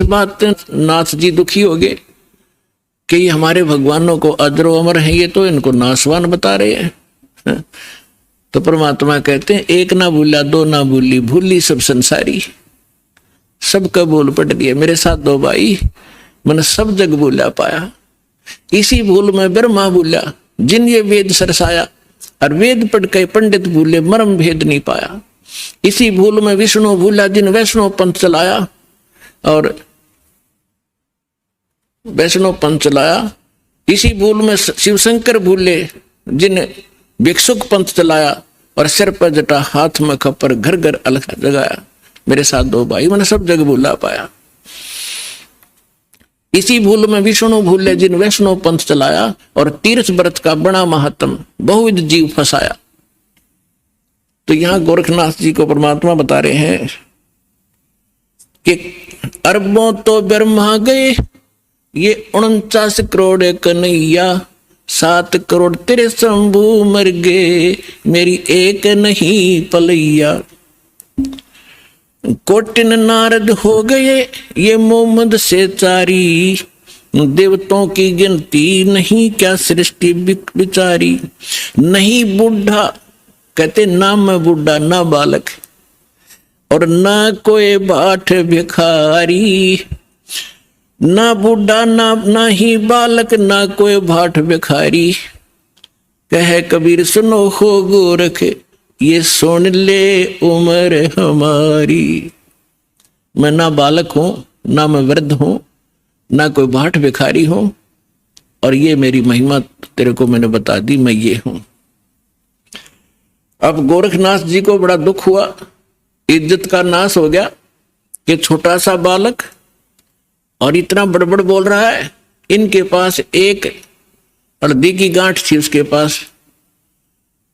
बात नाथ जी दुखी हो गए कि ये हमारे भगवानों को अजरो अमर है, ये तो इनको नासवान बता रहे हैं। तो परमात्मा कहते हैं एक ना भूला दो ना भूली, भूली सब संसारी। सबका बोल पट गया मेरे साथ दो भाई, मैंने सब जग भूला पाया। इसी भूल में ब्रह्मा भूला जिन ये वेद सरसाया, और वेद पढ़ के पंडित भूले मर्म भेद नहीं पाया। इसी भूल में विष्णु भूला जिन वैष्णव पंथ चलाया, और वैष्णव पंथ चलाया। इसी भूल में शिव शंकर भूले जिन भिक्षुक पंथ चलाया, और सिर पर जटा हाथ में खपर घर घर अलग जगाया। मेरे साथ दो भाई, मैंने सब जग भूला पाया। इसी भूल में विष्णु भूले जिन वैष्णव पंथ चलाया, और तीर्थ व्रत का बड़ा महत्म बहुविध जीव फंसाया। तो यहां गोरखनाथ जी को परमात्मा बता रहे हैं कि अरबों तो ब्रह्मा गए, ये 49 करोड़ कन्हैया, 7 करोड़ तेरे शंभू मर गए, मेरी एक नहीं पलैया। कोटिन नारद हो गए ये मोहम्मद से चारी, देवताओं की गिनती नहीं क्या सृष्टि बिचारी। नहीं बूढ़ा, कहते ना मैं बूढ़ा ना बालक, और ना कोई बाट भिखारी। ना बूढ़ा ना ही बालक, ना कोई भाट भिखारी। कहे कबीर सुनो हो गोरख, ये सुन ले उम्र हमारी। मैं ना बालक हूं, ना मैं वृद्ध हूं, ना कोई भाट भिखारी हूं, और ये मेरी महिमा तेरे को मैंने बता दी, मैं ये हूं। अब गोरखनाथ जी को बड़ा दुख हुआ, इज्जत का नाश हो गया कि छोटा सा बालक और इतना बड़बड़ बोल रहा है। इनके पास एक हल्दी की गांठ थी, उसके पास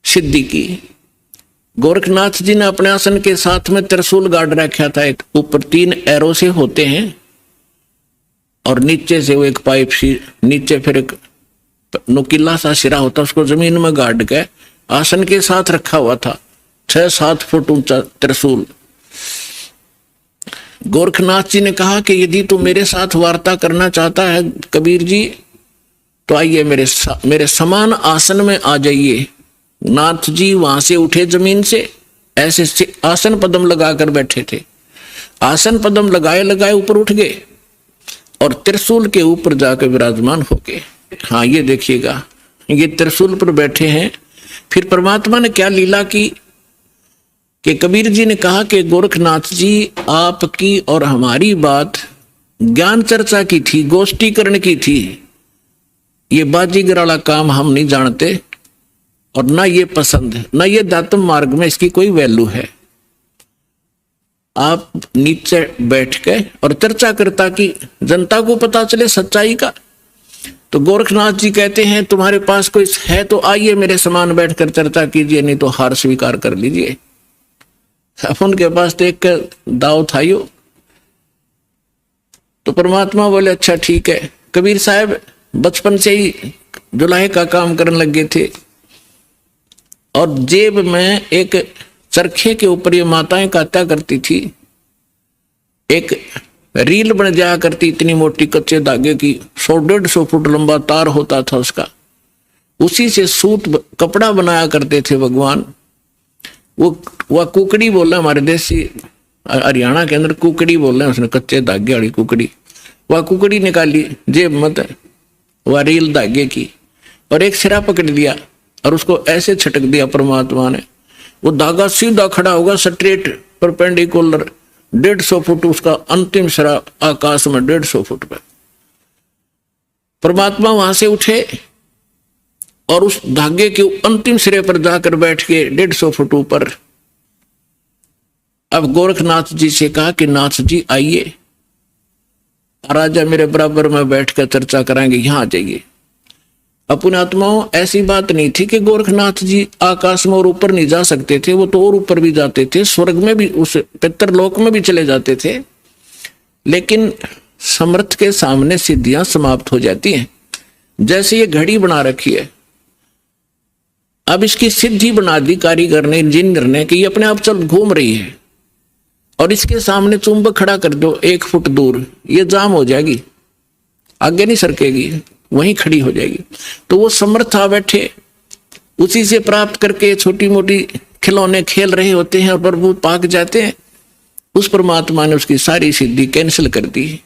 सिद्धि की। गोरखनाथ जी ने अपने आसन के साथ में त्रिशूल गाड़ रखा था, एक ऊपर 3 एरो से होते हैं, और नीचे से वो एक पाइप सी, नीचे फिर एक नुकीला सा सिरा होता, उसको जमीन में गाड़ के आसन के साथ रखा हुआ था। 6-7 फुट ऊंचा त्रिशूल। गोरखनाथ जी ने कहा कि यदि तू मेरे साथ वार्ता करना चाहता है कबीर जी, तो आइए मेरे समान आसन में आ जाइए। नाथ जी वहां से उठे जमीन से, ऐसे आसन पद्म लगाकर बैठे थे। आसन पद्म लगाए लगाए ऊपर उठ गए और त्रिशूल के ऊपर जाकर विराजमान हो गए। हाँ, ये देखिएगा, ये त्रिशूल पर बैठे हैं। फिर परमात्मा ने क्या लीला की कि कबीर जी ने कहा कि गोरखनाथ जी, आपकी और हमारी बात ज्ञान चर्चा की थी, गोष्ठीकरण की थी। ये बाजीगर वाला काम हम नहीं जानते, और ना ये पसंद है, ना ये दातम मार्ग में इसकी कोई वैल्यू है। आप नीचे बैठ के और चर्चा करता कि जनता को पता चले सच्चाई का। तो गोरखनाथ जी कहते हैं तुम्हारे पास कोई है तो आइए मेरे समान बैठकर चर्चा कीजिए, नहीं तो हार स्वीकार कर लीजिए। अब उनके पास तो एक दाव था यो। तो परमात्मा बोले अच्छा ठीक है। कबीर साहब बचपन से ही जुलाहे का काम करने लगे थे, और जेब में एक चरखे के ऊपर ये माताएं काटा करती थी। एक रील बन जाया करती, इतनी मोटी कच्चे धागे की, 100-150 फुट लंबा तार होता था उसका। उसी से सूत कपड़ा बनाया करते थे भगवान। वह कुकड़ी बोला, हमारे देसी हरियाणा के अंदर कुकड़ी बोल रहे हैं, उसने कच्चे धागे वाली कुकड़ी। वह कुकड़ी निकाली जेब मत, वह रील धागे की, और एक सिरा पकड़ लिया और उसको ऐसे छटक दिया परमात्मा ने। वो धागा सीधा खड़ा होगा, स्ट्रेट परपेंडिकुलर, 150 फुट उसका अंतिम सिरा आकाश में, 150 फुट पर। परमात्मा वहां से उठे और उस धागे के अंतिम सिरे पर जाकर बैठ के 150 फुट ऊपर। अब गोरखनाथ जी से कहा कि नाथ जी आइए, राजा मेरे बराबर में बैठकर चर्चा कराएंगे, यहां आ जाइए। अपने आत्माओं, ऐसी बात नहीं थी कि गोरखनाथ जी आकाश में और ऊपर नहीं जा सकते थे, वो तो और ऊपर भी जाते थे, स्वर्ग में भी, उस पितरलोक में भी चले जाते थे। लेकिन समर्थ के सामने सिद्धियां समाप्त हो जाती हैं। जैसे ये घड़ी बना रखी है, अब इसकी सिद्धि बना दी कारीगर ने, इंजीनियर ने, कि ये अपने आप चल घूम रही है, और इसके सामने चुंबक खड़ा कर दो 1 फुट दूर, ये जाम हो जाएगी, आगे नहीं सरकेगी, वहीं खड़ी हो जाएगी। तो वो समर्थ आ बैठे, उसी से प्राप्त करके छोटी मोटी खिलौने खेल रहे होते हैं और प्रभु पाक जाते हैं। उस परमात्मा ने उसकी सारी सिद्धि कैंसिल कर दी।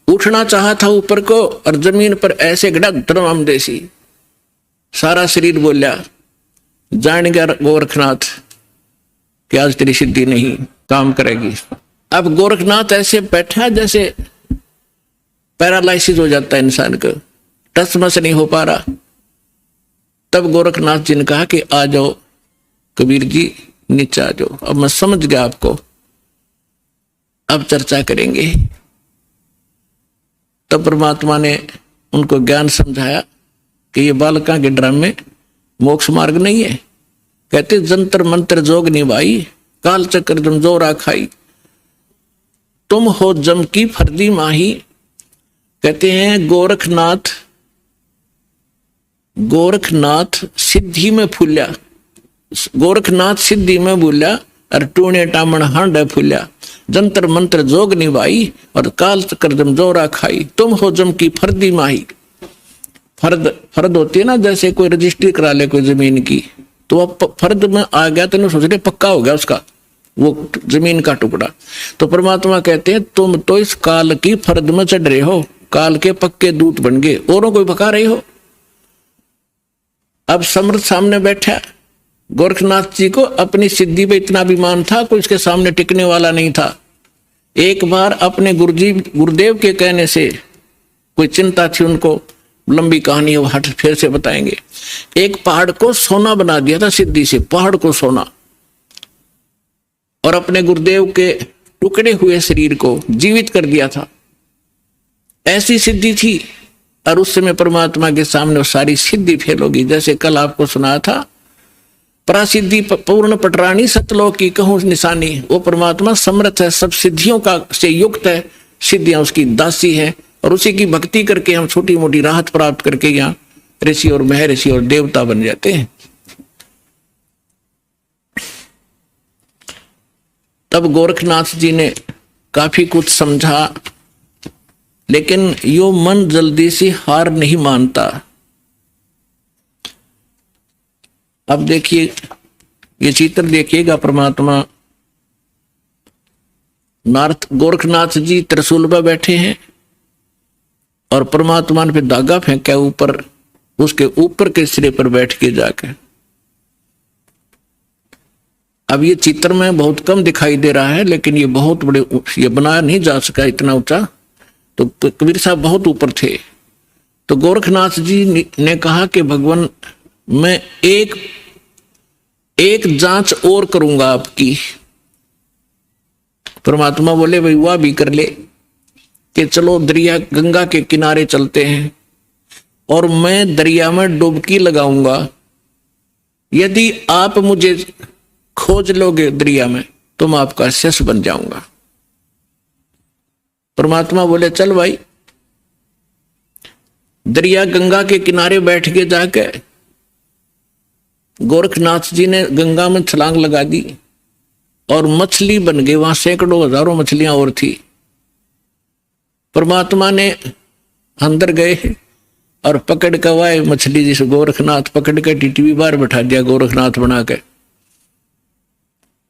उठना चाहा था ऊपर को और जमीन पर ऐसे गड़ा धर्म देसी, सारा शरीर बोला जान गया गोरखनाथ कि आज तेरी सिद्धि नहीं काम करेगी। अब गोरखनाथ ऐसे बैठा जैसे पैरालाइसिस हो जाता है इंसान को, टस मस नहीं हो पा रहा। तब गोरखनाथ जी ने कहा कि आ जाओ कबीर जी, नीचे आ जाओ, अब मैं समझ गया आपको, अब चर्चा करेंगे। तब परमात्मा ने उनको ज्ञान समझाया कि ये बालका के ड्रामे मोक्ष मार्ग नहीं है। कहते जंतर मंत्र जोग निभाई, काल चक्र जम जोरा खाई, तुम हो जम की फर्दी माही। कहते हैं गोरखनाथ सिद्धि में फूल्या, गोरखनाथ सिद्धि में भूल्या और टूणे टामण हांड फूल्या, जंतर मंत्र जोग निभाई और काल चक्र जम जोरा खाई, तुम हो जम की फर्दी माही। फर्द होती है ना, जैसे कोई रजिस्ट्री करा ले कोई जमीन की, तो अब फर्द में आ गया तो सोच रहे पक्का हो गया उसका वो जमीन का टुकड़ा। तो परमात्मा कहते हैं तुम तो इस काल की फर्द में चढ़ रहे हो, काल के पक्के दूत बन गए, औरों को पका रहे हो। अब समर्थ सामने बैठा, गोरखनाथ जी को अपनी सिद्धि पे इतना अभिमान था, कोई उसके सामने टिकने वाला नहीं था। एक बार अपने गुरुदेव के कहने से कोई चिंता थी उनको, लंबी कहानी है, हट फिर से बताएंगे। एक पहाड़ को सोना बना दिया था सिद्धि से, पहाड़ को सोना, और अपने गुरुदेव के टुकड़े हुए शरीर को जीवित कर दिया था। ऐसी सिद्धि थी। और उस समय परमात्मा के सामने वो सारी सिद्धि फेल होगी। जैसे कल आपको सुनाया था, परासिद्धि पूर्ण पटरानी सतलोक की कहूं निशानी। वो परमात्मा समर्थ है, सब सिद्धियों का से युक्त है, सिद्धियां उसकी दासी है, और उसी की भक्ति करके हम छोटी मोटी राहत प्राप्त करके यहाँ ऋषि और महर्षि और देवता बन जाते हैं। तब गोरखनाथ जी ने काफी कुछ समझा, लेकिन यो मन जल्दी से हार नहीं मानता। अब देखिए ये चित्र देखिएगा, परमात्मा गोरखनाथ जी त्रिशूल पर बैठे हैं और परमात्मा ने फिर धागा फेंका ऊपर, उसके ऊपर के सिरे पर बैठ के जाकर। अब ये चित्र में बहुत कम दिखाई दे रहा है, लेकिन ये बहुत बड़े, ये बनाया नहीं जा सका इतना ऊंचा, तो कबीर साहब बहुत ऊपर थे। तो गोरखनाथ जी ने कहा कि भगवान मैं एक जांच और करूंगा आपकी। परमात्मा बोले भाई वह भी कर ले, कि चलो दरिया गंगा के किनारे चलते हैं और मैं दरिया में डुबकी लगाऊंगा, यदि आप मुझे खोज लोगे दरिया में तो मैं आपका शिष्य बन जाऊंगा। परमात्मा बोले चल भाई। दरिया गंगा के किनारे बैठ के जाके गोरखनाथ जी ने गंगा में छलांग लगा दी और मछली बन गए। वहां सैकड़ों हजारों मछलियां और थी। परमात्मा ने अंदर गए और पकड़ के वाए मछली, जिस गोरखनाथ पकड़ के टीटी बार बैठा दिया, गोरखनाथ बना के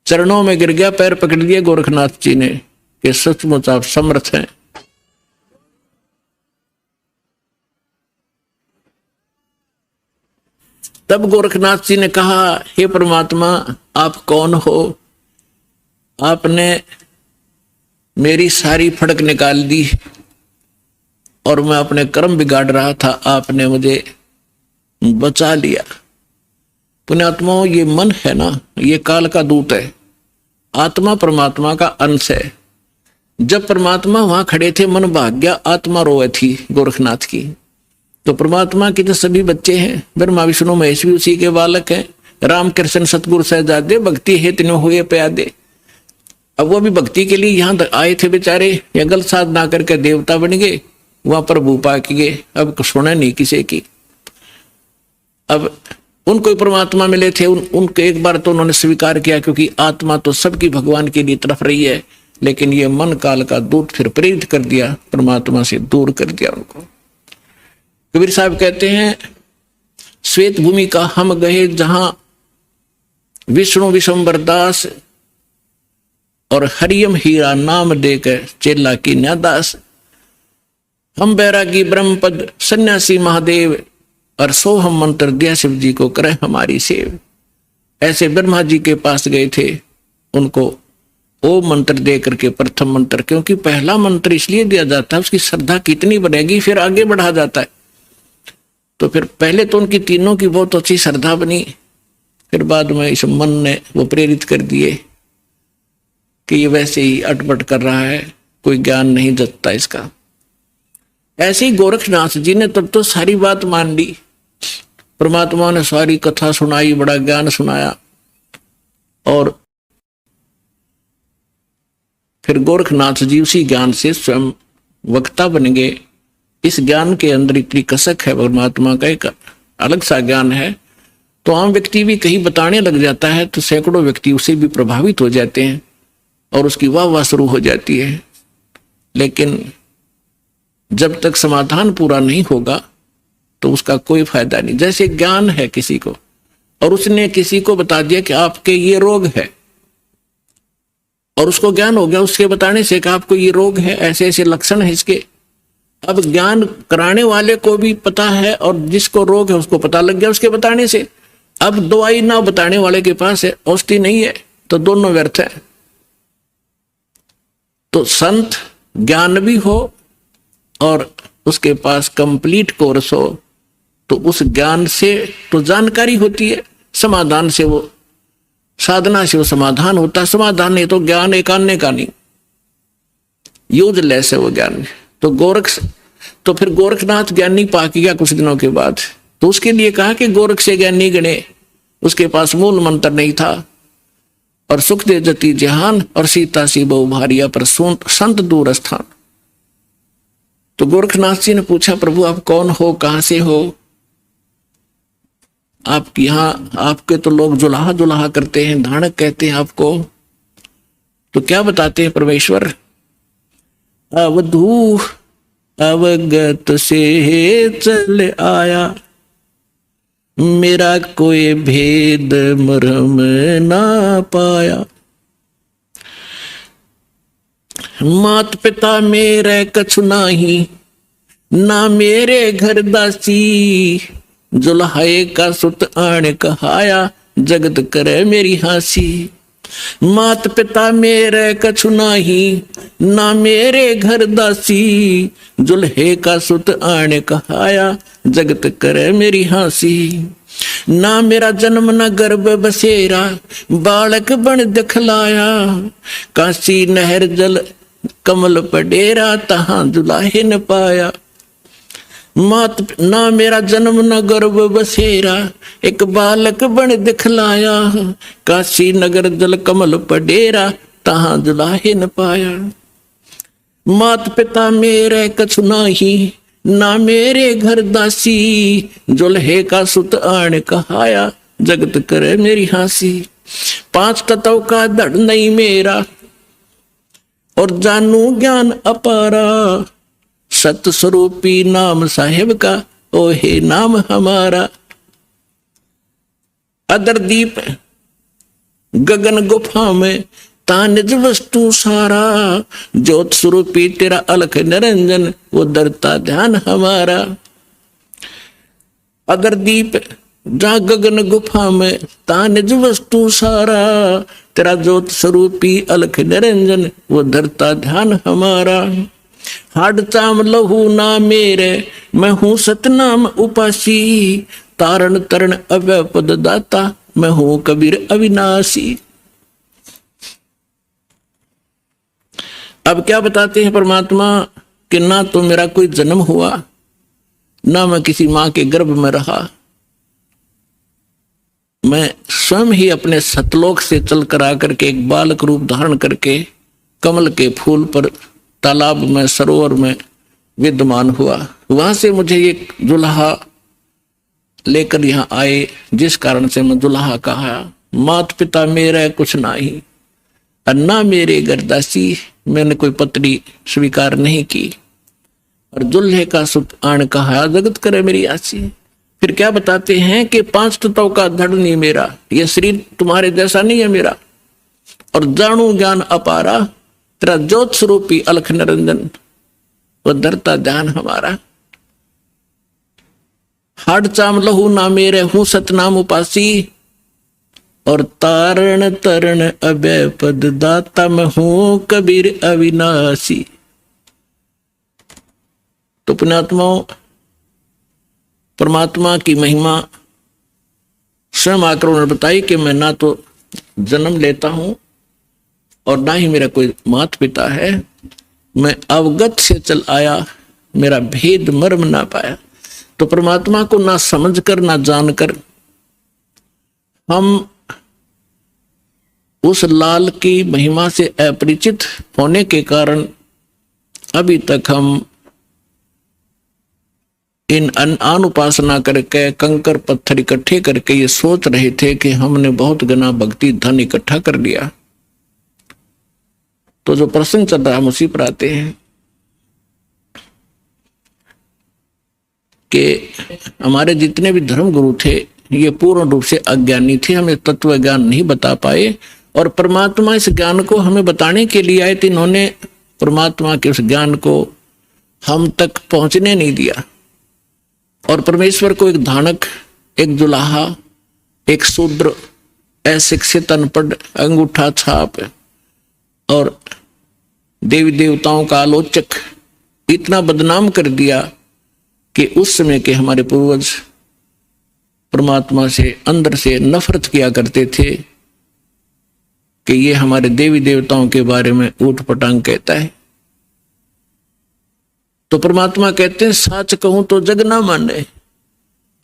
चरणों में गिर गया, पैर पकड़ लिए गोरखनाथ जी ने कि सचमुच आप समर्थ हैं। तब गोरखनाथ जी ने कहा, हे परमात्मा आप कौन हो? आपने मेरी सारी फड़क निकाल दी और मैं अपने कर्म बिगाड़ रहा था, आपने मुझे बचा लिया। पुण्यात्माओं, ये मन है ना, ये काल का दूत है। आत्मा परमात्मा का अंश है। जब परमात्मा वहां खड़े थे, मन भाग गया, आत्मा रोए थी गोरखनाथ की। तो परमात्मा के जो सभी बच्चे हैं, ब्रह्मा विष्णु महेश भी उसी के बालक हैं। राम कृष्ण सतगुरु सहजादे, भक्ति हेतु न हुए प्यादे। अब वो भी भक्ति के लिए यहाँ आए थे बेचारे, या गलत साधना करके देवता बन गए, वहां प्रभु पा के गए। अब सुना नहीं किसी की। अब उनको परमात्मा मिले थे, उनको एक बार तो उन्होंने स्वीकार किया, क्योंकि आत्मा तो सबकी भगवान के लिए तरफ रही है। लेकिन ये मन काल का दूत फिर प्रेरित कर दिया, परमात्मा से दूर कर दिया उनको। कबीर साहब कहते हैं, श्वेत भूमि का हम गए जहां विष्णु विशंबर दास और हरियम हीरा नाम देकर चेला की न्यादास। हम बैरागी ब्रह्मपद सन्यासी महादेव और सो हम मंत्र दिया शिव जी को करे हमारी सेव। ऐसे ब्रह्मा जी के पास गए थे, उनको ओ मंत्र दे करके प्रथम मंत्र, क्योंकि पहला मंत्र इसलिए दिया जाता है उसकी श्रद्धा कितनी बनेगी फिर आगे बढ़ा जाता है। तो फिर पहले तो उनकी तीनों की बहुत अच्छी श्रद्धा बनी, फिर बाद में इस मन ने वो प्रेरित कर दिए कि ये वैसे ही अटपट कर रहा है, कोई ज्ञान नहीं जतता इसका। ऐसे ही गोरखनाथ जी ने तब तो सारी बात मान ली, परमात्मा ने सारी कथा सुनाई, बड़ा ज्ञान सुनाया, और फिर गोरखनाथ जी उसी ज्ञान से स्वयं वक्ता बन गए। इस ज्ञान के अंदर इतनी कसक है, परमात्मा का एक अलग सा ज्ञान है। तो आम व्यक्ति भी कहीं बताने लग जाता है तो सैकड़ों व्यक्ति उसे भी प्रभावित हो जाते हैं और उसकी वाह वाह शुरू हो जाती है। लेकिन जब तक समाधान पूरा नहीं होगा तो उसका कोई फायदा नहीं। जैसे ज्ञान है किसी को, और उसने किसी को बता दिया कि आपके ये रोग है, और उसको ज्ञान हो गया उसके बताने से कि आपको ये रोग है, ऐसे ऐसे लक्षण है इसके। अब ज्ञान कराने वाले को भी पता है और जिसको रोग है उसको पता लग गया उसके बताने से। अब दवाई ना बताने वाले के पास है, औषधि नहीं है, तो दोनों व्यर्थ है। तो संत ज्ञान भी हो और उसके पास कंप्लीट कोर्स हो, तो उस ज्ञान से तो जानकारी होती है, समाधान से वो, साधना से वो समाधान होता है। समाधान नहीं तो ज्ञान एक आने का नहीं, यूजलेस है वो ज्ञान। तो फिर गोरखनाथ ज्ञानी पा गया कुछ दिनों के बाद, तो उसके लिए कहा कि गोरख से ज्ञानी गणे। उसके पास मूल मंत्र नहीं था, और सुख दे जति जहान और सीता सी बहु भारिया पर संत दूर स्थान। तो गोरखनाथ जी ने पूछा, प्रभु आप कौन हो, कहां से हो? आप यहाँ, आपके तो लोग जुलाहा जुलाहा करते हैं, धानक कहते हैं आपको, तो क्या बताते हैं परमेश्वर? अवधू अवगत से चल आया, मेरा कोई भेद मरम ना पाया। मात पिता मेरे कछु नाही, ना मेरे घर दासी, जुल्हाए का सुत आण कहाया, जगत करे मेरी हासी। मात पिता मेरे कछु नाही, ना मेरे घर दासी, जुल्हे का सुत आण कहाया, जगत करे मेरी हासी। ना मेरा जन्म न गर्भ बसेरा, बालक बन दिखलाया, काशी नहर जल कमल पडेरा, तहां दुलाहे न पाया। ना मेरा जन्म न गर्भ बसेरा, एक बालक बन दिखलाया, काशी नगर जल कमल पडेरा, तहां दुलाहे न पाया। मात पिता मेरे कछु नाही, ना मेरे घर दासी, जुल्हे का सुत आण कहाया, जगत करे मेरी हासी। 5 तत्व का धड़ नहीं मेरा, और जानू ज्ञान अपारा, सत स्वरूपी नाम साहेब का, ओ हे नाम हमारा। अदर दीप गगन गुफा में, ता निज वस्तु सारा, ज्योत स्वरूपी तेरा अलख निरंजन, वो दरता ध्यान हमारा। अगर दीप जा गगन गुफा में, ता निज वस्तु सारा, तेरा ज्योत स्वरूपी अलख निरंजन, वो धरता ध्यान हमारा। हाड चाम लहू ना मेरे, मैं हूं सतनाम उपासी, तारण तरण अव्यय पद दाता, मैं हूं कबीर अविनाशी। अब क्या बताते हैं परमात्मा कि ना तो मेरा कोई जन्म हुआ, ना मैं किसी मां के गर्भ में रहा, मैं स्वयं ही अपने सतलोक से चल कर आकर के एक बालक रूप धारण करके कमल के फूल पर, तालाब में, सरोवर में विद्यमान हुआ। वहां से मुझे एक दुल्हा लेकर यहाँ आए, जिस कारण से मैं दुल्हा कहा। मात पिता मेरा कुछ नाही, अन्ना मेरे गरदासी, मैंने कोई पत्नी स्वीकार नहीं की। और दुल्हे का सुख आण कहा जगत करे मेरी आसी। फिर क्या बताते हैं कि 5 तत्वों का धड़ नहीं मेरा, यह शरीर तुम्हारे जैसा नहीं है मेरा। और जानू ज्ञान अपारा, तेरा ज्योत स्वरूपी अलख निरंजन, वह धरता ध्यान हमारा। हाड चाम लहू ना मेरे, हूं सतनाम उपासी। और तारण तरण अभय पद दाता, मैं हूं कबीर अविनाशी। तो पुण्यात्माओं, परमात्मा की महिमा स्वयं आकर उन्होंने बताई कि मैं ना तो जन्म लेता हूं और ना ही मेरा कोई माता पिता है, मैं अवगत से चल आया, मेरा भेद मर्म ना पाया। तो परमात्मा को ना समझकर ना जानकर हम उस लाल की महिमा से अपरिचित होने के कारण अभी तक हम इन अन उपासना करके कंकर पत्थर इकट्ठे करके ये सोच रहे थे कि हमने बहुत घना भक्ति धन इकट्ठा कर लिया। तो जो प्रसंग चल रहा है हम उसी पर आते हैं कि हमारे जितने भी धर्म गुरु थे ये पूर्ण रूप से अज्ञानी थे, हमें तत्व ज्ञान नहीं बता पाए। और परमात्मा इस ज्ञान को हमें बताने के लिए आए थे, इन्होंने परमात्मा के उस ज्ञान को हम तक पहुंचने नहीं दिया। और परमेश्वर को एक धानक, एक जुलाहा, एक शूद्र, अशिक्षित, अनपढ़, अंगूठा छाप और देवी देवताओं का आलोचक इतना बदनाम कर दिया कि उस समय के हमारे पूर्वज परमात्मा से अंदर से नफरत किया करते थे कि ये हमारे देवी देवताओं के बारे में ऊट पटांग कहता है। तो परमात्मा कहते हैं सच कहूं तो जग ना माने,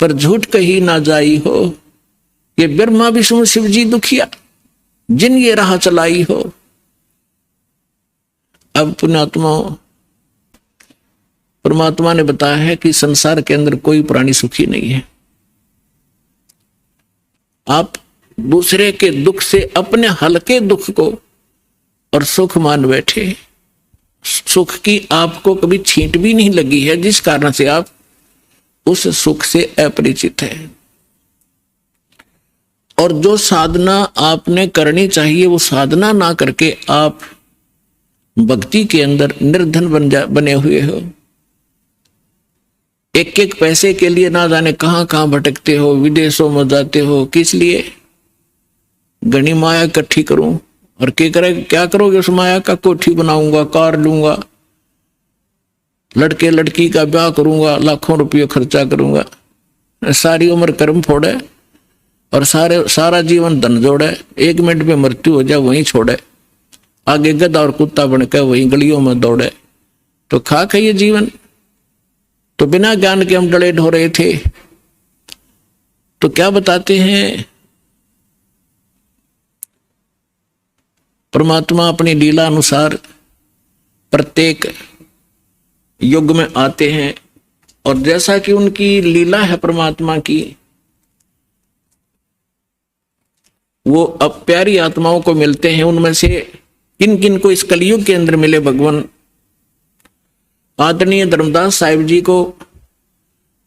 पर झूठ कही ना जाई हो। ये ब्रह्मा विष्णु शिव जी दुखिया, जिन ये राह चलाई हो। अब पुण्यात्मा, परमात्मा ने बताया है कि संसार के अंदर कोई प्राणी सुखी नहीं है। आप दूसरे के दुख से अपने हल्के दुख को और सुख मान बैठे। सुख की आपको कभी छींट भी नहीं लगी है, जिस कारण से आप उस सुख से अपरिचित है। और जो साधना आपने करनी चाहिए वो साधना ना करके आप भक्ति के अंदर निर्धन बने हुए हो। एक एक पैसे के लिए ना जाने कहां कहां भटकते हो, विदेशों में जाते हो। किस लिए? घनी माया इकट्ठी करूं और क्या करोगे उस माया का? कोठी बनाऊंगा, कार लूंगा, लड़के लड़की का ब्याह करूंगा, लाखों रुपये खर्चा करूंगा, सारी उम्र कर्म फोड़े और सारा जीवन धन जोड़े, 1 मिनट में मृत्यु हो जाए वहीं छोड़े, आगे गधा और कुत्ता बनकर वहीं गलियों में दौड़े। तो खाक है ये जीवन। तो बिना ज्ञान के हम डले ढो रहे थे। तो क्या बताते हैं परमात्मा अपनी लीला अनुसार प्रत्येक युग में आते हैं और जैसा कि उनकी लीला है परमात्मा की, वो अब प्यारी आत्माओं को मिलते हैं। उनमें से किन किन को इस कलयुग के अंदर मिले भगवान? आदरणीय धर्मदास साहिब जी को,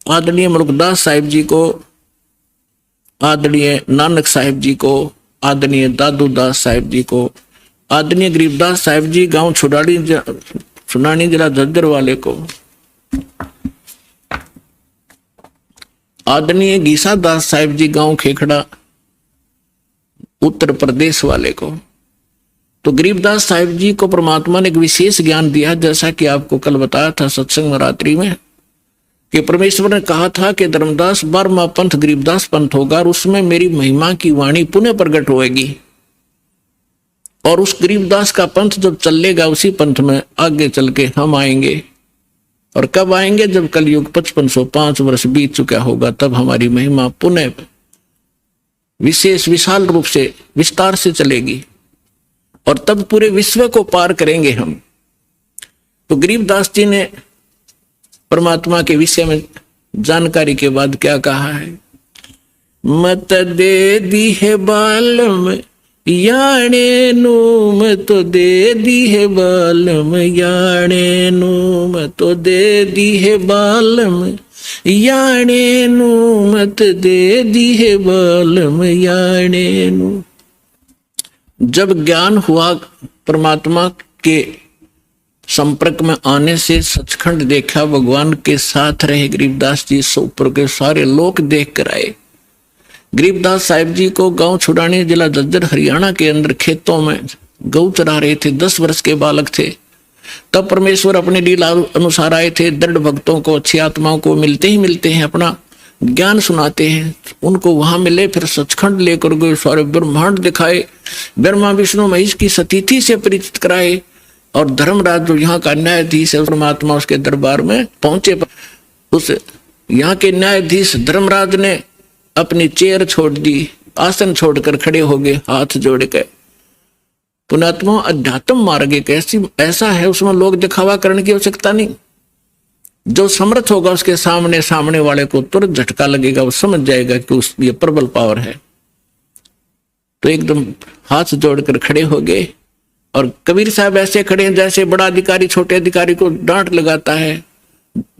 आदरणीय मुल्कदास साहिब जी को, आदरणीय नानक साहिब जी को, आदरणीय दादू दास साहिब जी को, आदरणीय गरीबदास साहिब जी गांव छुड़ानी जिला झज्जर वाले को, आदरणीय गीसा दास साहिब जी गांव खेखड़ा उत्तर प्रदेश वाले को। तो गरीबदास साहिब जी को परमात्मा ने एक विशेष ज्ञान दिया, जैसा कि आपको कल बताया था सत्संग रात्रि में कि परमेश्वर ने कहा था कि धर्मदास 12वां पंथ गरीबदास पंथ होगा और उसमें मेरी महिमा की वाणी पुनः प्रकट होएगी। और उस गरीबदास का पंथ जब चलेगा उसी पंथ में आगे चल के हम आएंगे। और कब आएंगे? जब कलयुग 5505 वर्ष बीत चुका होगा, तब हमारी महिमा पुनः विशेष विशाल रूप से विस्तार से चलेगी और तब पूरे विश्व को पार करेंगे हम। तो गरीबदास जी ने परमात्मा के विषय में जानकारी के बाद क्या कहा है? मत दे दी है बाल में याने नू मैं तो दे दी है बालम, याने नू मैं तो दे दी है बालम, याने नू मत दे दी है बालम, याने नू। जब ज्ञान हुआ परमात्मा के संपर्क में आने से, सचखंड देखा, भगवान के साथ रहे गरीबदास जी, ऊपर के सारे लोग देख कर आए। गरीबदास साहिब जी को गांव छुड़ाने, जिला झज्जर हरियाणा के अंदर खेतों में गऊ चरा रहे थे, 10 वर्ष के बालक थे। तब परमेश्वर अपने लीला अनुसार आए थे। दृढ़ भक्तों को, अच्छी आत्माओं को मिलते ही मिलते हैं, अपना ज्ञान सुनाते हैं। उनको वहां मिले, फिर सचखंड लेकर गए, सारे ब्रह्मांड दिखाए, ब्रह्मा विष्णु महेश की सतीथि से परिचित कराए। और धर्मराज जो यहाँ का न्यायाधीश है, परमात्मा उसके दरबार में पहुंचे। उस यहाँ के न्यायाधीश धर्मराज ने अपनी चेयर छोड़ दी, आसन छोड़कर खड़े हो गए, हाथ जोड़ के। पुण्यात्मा, अध्यात्म मार्ग एक ऐसा है, उसमें लोग दिखावा करने की आवश्यकता नहीं। जो समर्थ होगा उसके सामने, सामने वाले को तुरंत झटका लगेगा, वो समझ जाएगा कि ये प्रबल पावर है। तो एकदम हाथ जोड़कर खड़े हो गए। और कबीर साहब ऐसे खड़े हैं जैसे बड़ा अधिकारी छोटे अधिकारी को डांट लगाता है।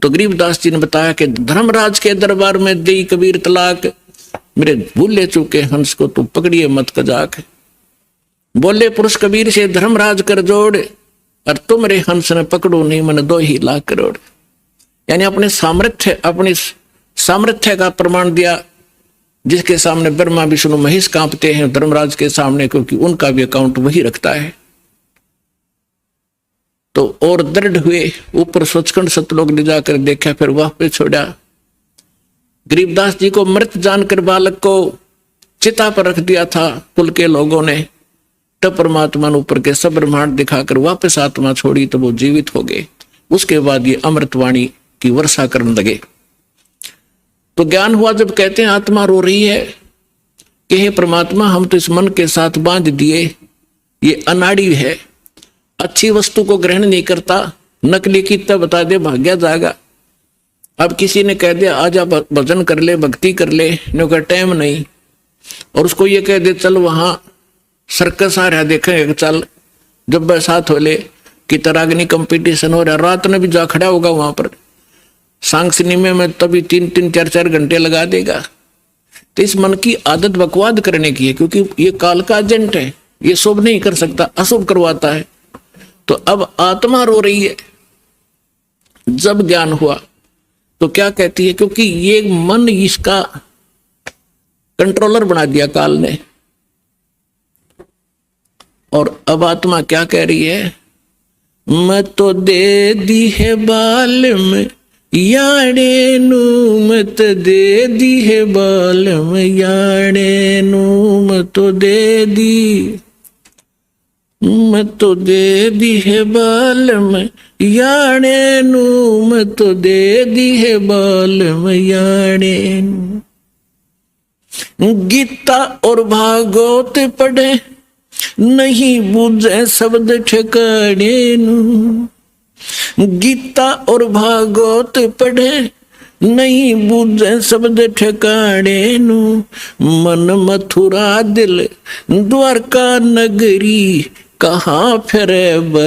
तो गरीबदास जी ने बताया कि धर्मराज के दरबार में दी कबीर तलाक, मेरे भूले चूके हंस को तू पकड़िए मत कजाक। बोले पुरुष कबीर से धर्मराज कर जोड़, और तुम रे हंस ने पकड़ो नहीं मन 2 ही लाख करोड़। यानी अपने सामर्थ्य का प्रमाण दिया, जिसके सामने ब्रह्मा विष्णु महेश कांपते हैं धर्मराज के सामने, क्योंकि उनका भी अकाउंट वही रखता है। तो और दृढ़ हुए, ऊपर सचखंड सतलोक ले जाकर देखा, फिर वापस छोड़ा। गरीबदास जी को मृत जानकर बालक को चिता पर रख दिया था कुल के लोगों ने। तब परमात्मा ने ऊपर के सब ब्रह्मांड दिखाकर वापस आत्मा छोड़ी, तो वो जीवित हो गए। उसके बाद ये अमृतवाणी की वर्षा करने लगे। तो ज्ञान हुआ जब कहते हैं आत्मा रो रही है कि हे परमात्मा, हम तो इस मन के साथ बांध दिए, ये अनाड़ी है, अच्छी वस्तु को ग्रहण नहीं करता, नकली की तब बता दे भाग्या जाएगा। अब किसी ने कह दिया आजा भजन कर ले, भक्ति कर ले, का टाइम नहीं, और उसको ये कह दे चल वहां सर्कस आ रहा देखेंगे, चल जब बरसात हो ले कि तरागनी कंपटीशन हो रहा, रात में भी जा खड़ा होगा वहां पर सांग सिनेमे में, तभी 3-3, 4-4 घंटे लगा देगा। तो इस मन की आदत बकवाद करने की है, क्योंकि ये काल का एजेंट है, ये शुभ नहीं कर सकता, अशुभ करवाता है। तो अब आत्मा रो रही है। जब ज्ञान हुआ तो क्या कहती है, क्योंकि ये मन इसका कंट्रोलर बना दिया काल ने। और अब आत्मा क्या कह रही है, मैं तो दे दी है बालम, याने नू मत दे दी है बालम, याने नू मत दे दी, मत दे दी है बालम, याने नू मत दे दी है बालम, याने नू। गीता और भागवत पढ़े नहीं बूझे शब्द ठिकाने नू, गीता और भागवत पढ़े नहीं बूझे शब्द ठिकाने नू, मन मथुरा दिल द्वारका नगरी कहाँ फिरे।